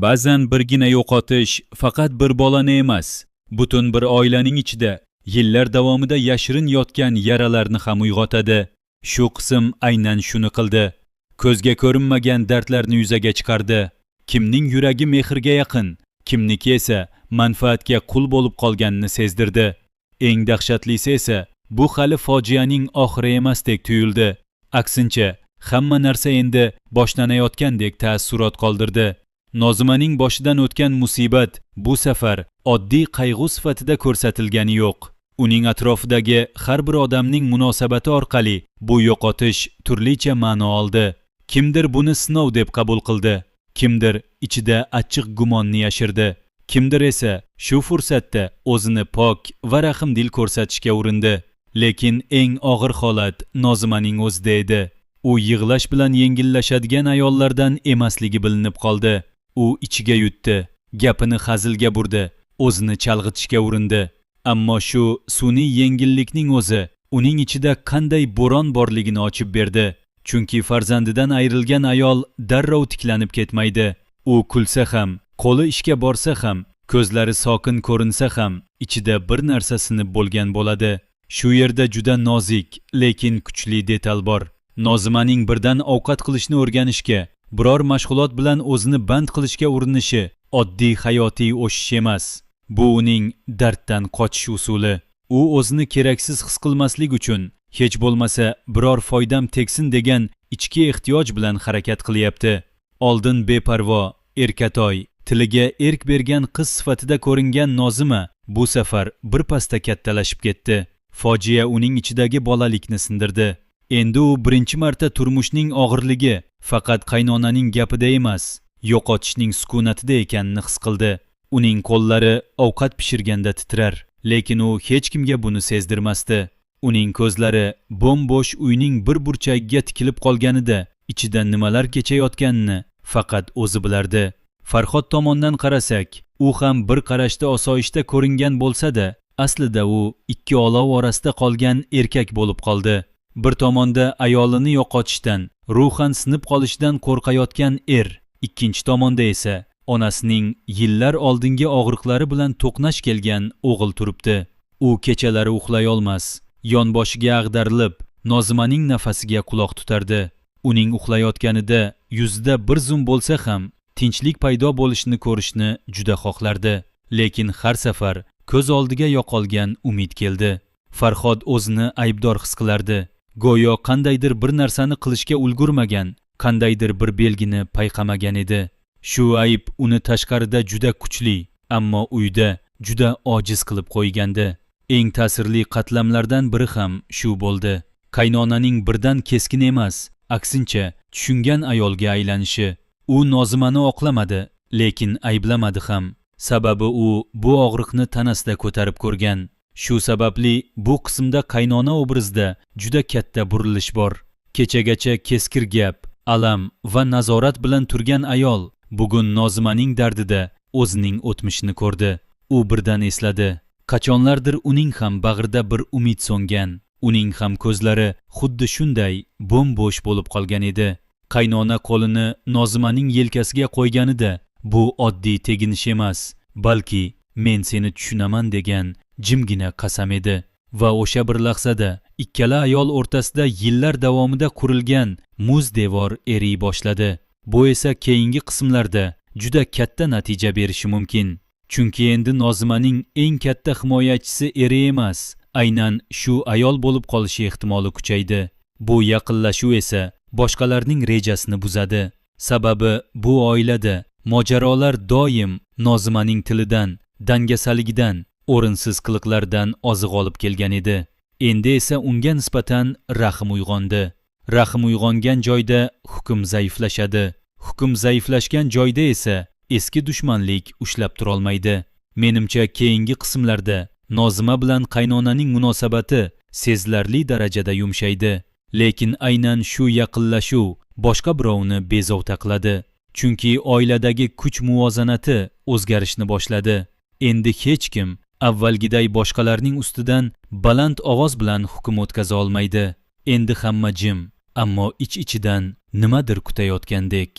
Ba'zan birgina yo'qotish faqat bir bolani emas, butun bir oilaning ichida yillar davomida yashirin yotgan yaralarni ham uyg'otadi. Shu qism aynan shuni qildi. Ko'zga ko'rinmagan dardlarni yuzaga chiqardi. Kimning yuragi mehrga yaqin, kimniki esa manfaatga qul bo'lib qolganini sezdirdi. Eng dahshatlisi esa bu hali fojianing oxiri emasdek tuyuldi. Aksincha, hamma narsa endi boshlanayotgandek ta'ssurot qoldirdi. Nozimaning boshidan o'tgan musibat bu safar oddiy qayg'u sifatida ko'rsatilgani yo'q. Uning atrofidagi har bir odamning munosabati orqali bu yo'qotish turlicha ma'no oldi. Kimdir buni sinov deb qabul qildi, kimdir ichida achchiq gumonni yashirdi, kimdir esa shu fursatda o'zini pok va rahmdil ko'rsatishga urindi. Lekin eng og'ir holat Nozimaning o'zida edi. U yig'lash bilan yengillashadigan ayollardan emasligi bilinib qoldi. U ichiga yutdi, gapini hazilga burdi, o'zini chalg'itishga urindi. Ammo shu sun'iy yengillikning o'zi uning ichida qanday bo'ron borligini ochib berdi. Chunki farzandidan ayrilgan ayol darrov tiklanib ketmaydi. U kulsa ham, qo'li ishga borsa ham, ko'zlari sokin ko'rinsa ham, ichida bir narsa sinib bo'lgan bo'ladi. Shu yerda juda nozik, lekin kuchli detal bor. Nozimaning birdan ovqat qilishni o'rganishga, biror mashg'ulot bilan o'zini band qilishga urinishi oddiy hayotiy o'sish emas. Bu uning darddan qochish usuli. U o'zini keraksiz his qilmaslik uchun hech bo'lmasa biror foydam tegsin degan ichki ehtiyoj bilan harakat qilyapti. Oldin beparvo, erkatoy, tiliga erk bergan qiz sifatida ko'ringan Nozima bu safar bir pasda kattalashib ketdi. Fojia uning ichidagi bolalikni sindirdi. Endi u birinchi marta turmushning og'irligi faqat qaynonaning gapida emas, yo'qotishning sukunatida ekanini his qildi. Uning qo'llari ovqat pishirganda titrar, lekin u hech kimga buni sezdirmasdi. Uning ko'zlari bo'm-bo'sh uyning bir burchagiga tikilib qolganida ichida nimalar kechayotganini faqat o'zi bilardi. Farhod tomondan qarasak, u ham bir qarashda osoyishta ko'ringan bo'lsa-da, aslida u ikki olov orasida qolgan erkak bo'lib qoldi. Bir tomonda ayolini yo'qotishdan, ruhan sinib qolishidan qo'rqayotgan ikkinchi tomonda esa onasining yillar oldingi og'riqlari bilan to'qnash kelgan o'g'il turibdi. U kechalari uxlay olmas, yonboshiga ag'darilib, Nozimaning nafasiga quloq tutardi. Uning uxlayotganida yuzida bir zum bo'lsa ham tinchlik paydo bo'lishini ko'rishni juda xohlardi. Lekin har safar ko'z oldiga yo'qolgan umid keldi. Farhod o'zini aybdor his qilardi. Go'yo qandaydir bir narsani qilishga ulgurmagan, qandaydir bir belgini payqamagan edi. Shu ayb uni tashqarida juda kuchli, ammo uyda juda ojiz qilib qo'ygandi. Eng ta'sirli qatlamlardan biri ham shu bo'ldi. Qaynonaning birdan keskin emas, aksincha tushungan ayolga aylanishi. U Nozimani oqlamadi, lekin ayblamadi ham. Sababi u bu og'riqni tanasida ko'tarib ko'rgan. Shu sababli bu qismda qaynona obrazida juda katta burilish bor. Kechagacha keskir gap, alam va nazorat bilan turgan ayol bugun Nozimaning dardida o'zining o'tmishini ko'rdi. U birdan esladi. Qachonlardir uning ham bag'rida bir umid so'ngan. Uning ham ko'zlari xuddi shunday bo'm-bo'sh bo'lib qolgan edi. Qaynona qo'lini Nozimaning yelkasiga qo'yganida bu oddiy teginish emas, balki men seni tushunaman degan jimgina qasam edi. Va o'sha bir lahzada ikkala ayol o'rtasida yillar davomida qurilgan muz devor eriy boshladi. Bu esa keyingi qismlarda juda katta natija berishi mumkin. Chunki endi Nozimaning eng katta himoyachisi eri emas, aynan shu ayol bo'lib qolishi ehtimoli kuchaydi. Bu yaqinlashuv esa boshqalarning rejasini buzadi. Sababi bu oilada mojarolar doim Nozimaning tilidan, dangasaligidan, o'rinsiz qiliqlardan oziq olib kelgan edi. Endi esa unga nisbatan rahm uyg'ondi. Rahm uyg'ongan joyda hukm zaiflashadi. Hukm zaiflashgan joyda esa eski dushmanlik ushlab turolmaydi. Menimcha keyingi qismlarda Nozima bilan qaynonaning munosabati sezilarli darajada yumshaydi. Lekin aynan shu yaqinlashuv boshqa birovni bezovta qiladi. Chunki oiladagi kuch muvozanati o'zgarishni boshladi. Endi hech kim avvalgiday boshqalarning ustidan baland ovoz bilan hukm o'tkaza olmaydi. Endi hamma jim, ammo ich-ichidan nimadir kutayotgandek.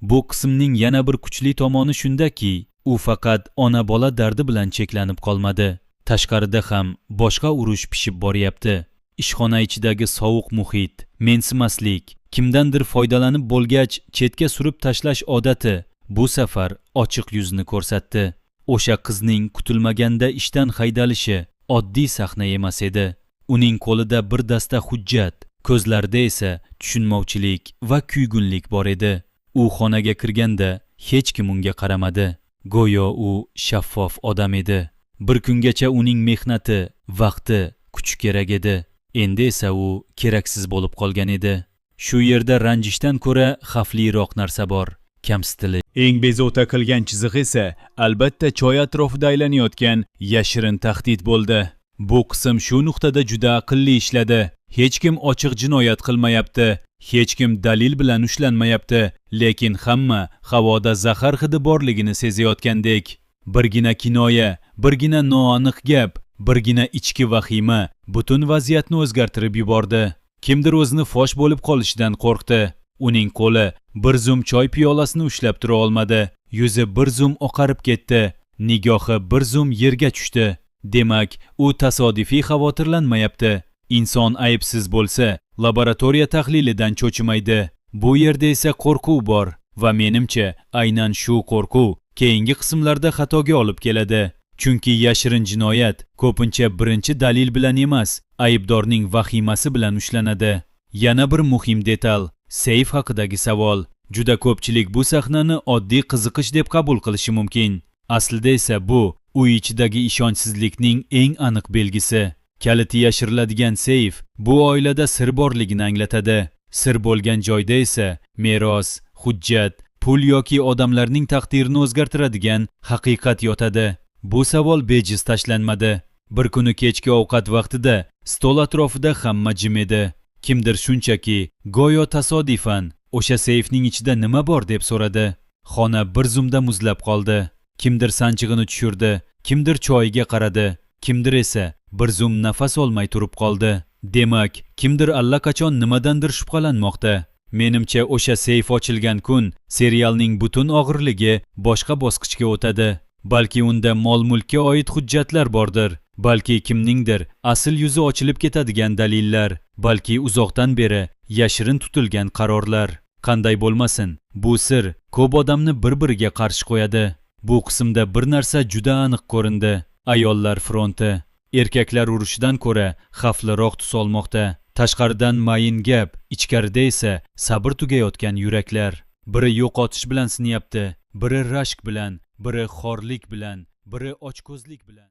Bu qismning yana bir kuchli tomoni shundaki, u faqat ona-bola dardi bilan cheklanib qolmadi. Tashqarida ham boshqa urush pishib boryapti. Ishxona ichidagi sovuq muhit, mensimaslik, kimdandir foydalanib bo'lgach chetga surib tashlash odati bu safar ochiq yuzni ko'rsatdi. O'sha qizning kutilmaganda ishdan haydalishi oddiy sahna emas edi. Uning qo'lida bir dasta hujjat, ko'zlarida esa tushunmovchilik va kuygunlik bor edi. U xonaga kirganda hech kim unga qaramadi. Go'yo u shaffof odam edi. Bir kungacha uning mehnati, vaqti, kuchi kerak edi. Endi esa u keraksiz bo'lib qolgan edi. Shu yerda ranjishdan ko'ra xavfliroq narsa bor. Kamsitilish. Eng bezovta qilgan chiziq esa albatta choy atrofida aylanayotgan yashirin tahdid bo'ldi. Bu qism shu nuqtada juda aqlli ishladi. Hech kim ochiq jinoyat qilmayapti, hech kim dalil bilan ushlanmayapti, lekin hamma havoda zahar hidi borligini sezayotgandek. Birgina kinoya, birgina noaniq gap, birgina ichki vahima butun vaziyatni o'zgartirib yubordi. Kimdir o'zini fosh bo'lib qolishidan qo'rqdi. Uning qo'li bir zum choy piyolasini ushlab tura olmadi. Yuzi bir zum oqarib ketdi. Nigohi bir zum yerga tushdi. Demak, u tasodifiy xavotirlanmayapti. Inson aybsiz bo'lsa, laboratoriya tahlilidan cho'chimaydi. Bu yerda esa qo'rquv bor va menimcha, aynan shu qo'rquv keyingi qismlarda xatoga olib keladi. Chunki yashirin jinoyat ko'pincha birinchi dalil bilan emas, aybdorning vahimasi bilan ushlanadi. Yana bir muhim detal, seyf haqidagi savol. Juda ko'pchilik bu sahnani oddiy qiziqish deb qabul qilishi mumkin. Aslida esa bu uy ichidagi ishonchsizlikning eng aniq belgisi. Kaliti yashiriladigan seyf bu oilada sir borligini anglatadi. Sir bo'lgan joyda esa meros, hujjat, pul yoki odamlarning taqdirini o'zgartiradigan haqiqat yotadi. Bu savol bejiz tashlanmadi. Bir kuni kechki ovqat vaqtida stol atrofida hamma jim edi. Kimdir shunchaki go'yo tasodifan o'sha seyfning ichida nima bor deb so'radi. Xona bir zumda muzlab qoldi. Kimdir sanchig'ini tushirdi, kimdir choyiga qaradi, kimdir esa bir zum nafas olmay turib qoldi. Demak, kimdir allaqachon nimadandir shubhalanmoqda. Menimcha o'sha seyf ochilgan kun serialning butun og'irligi boshqa bosqichga o'tadi. Balki unda mol-mulkka oid hujjatlar bordir. Balki kimningdir asl yuzi ochilib ketadigan dalillar. Balki uzoqdan beri yashirin tutilgan qarorlar. Qanday bo'lmasin, bu sir ko'p odamni bir-biriga qarshi qo'yadi. Bu qismda bir narsa juda aniq ko'rindi. Ayollar fronti. Erkaklar urushidan ko'ra xavfliroq tus olmoqda. Tashqaridan mayin gap, ichkarida esa sabr tugayotgan yuraklar. Biri yo'qotish bilan sinyapti, biri rashk bilan, biri xorlik bilan, biri ochko'zlik bilan.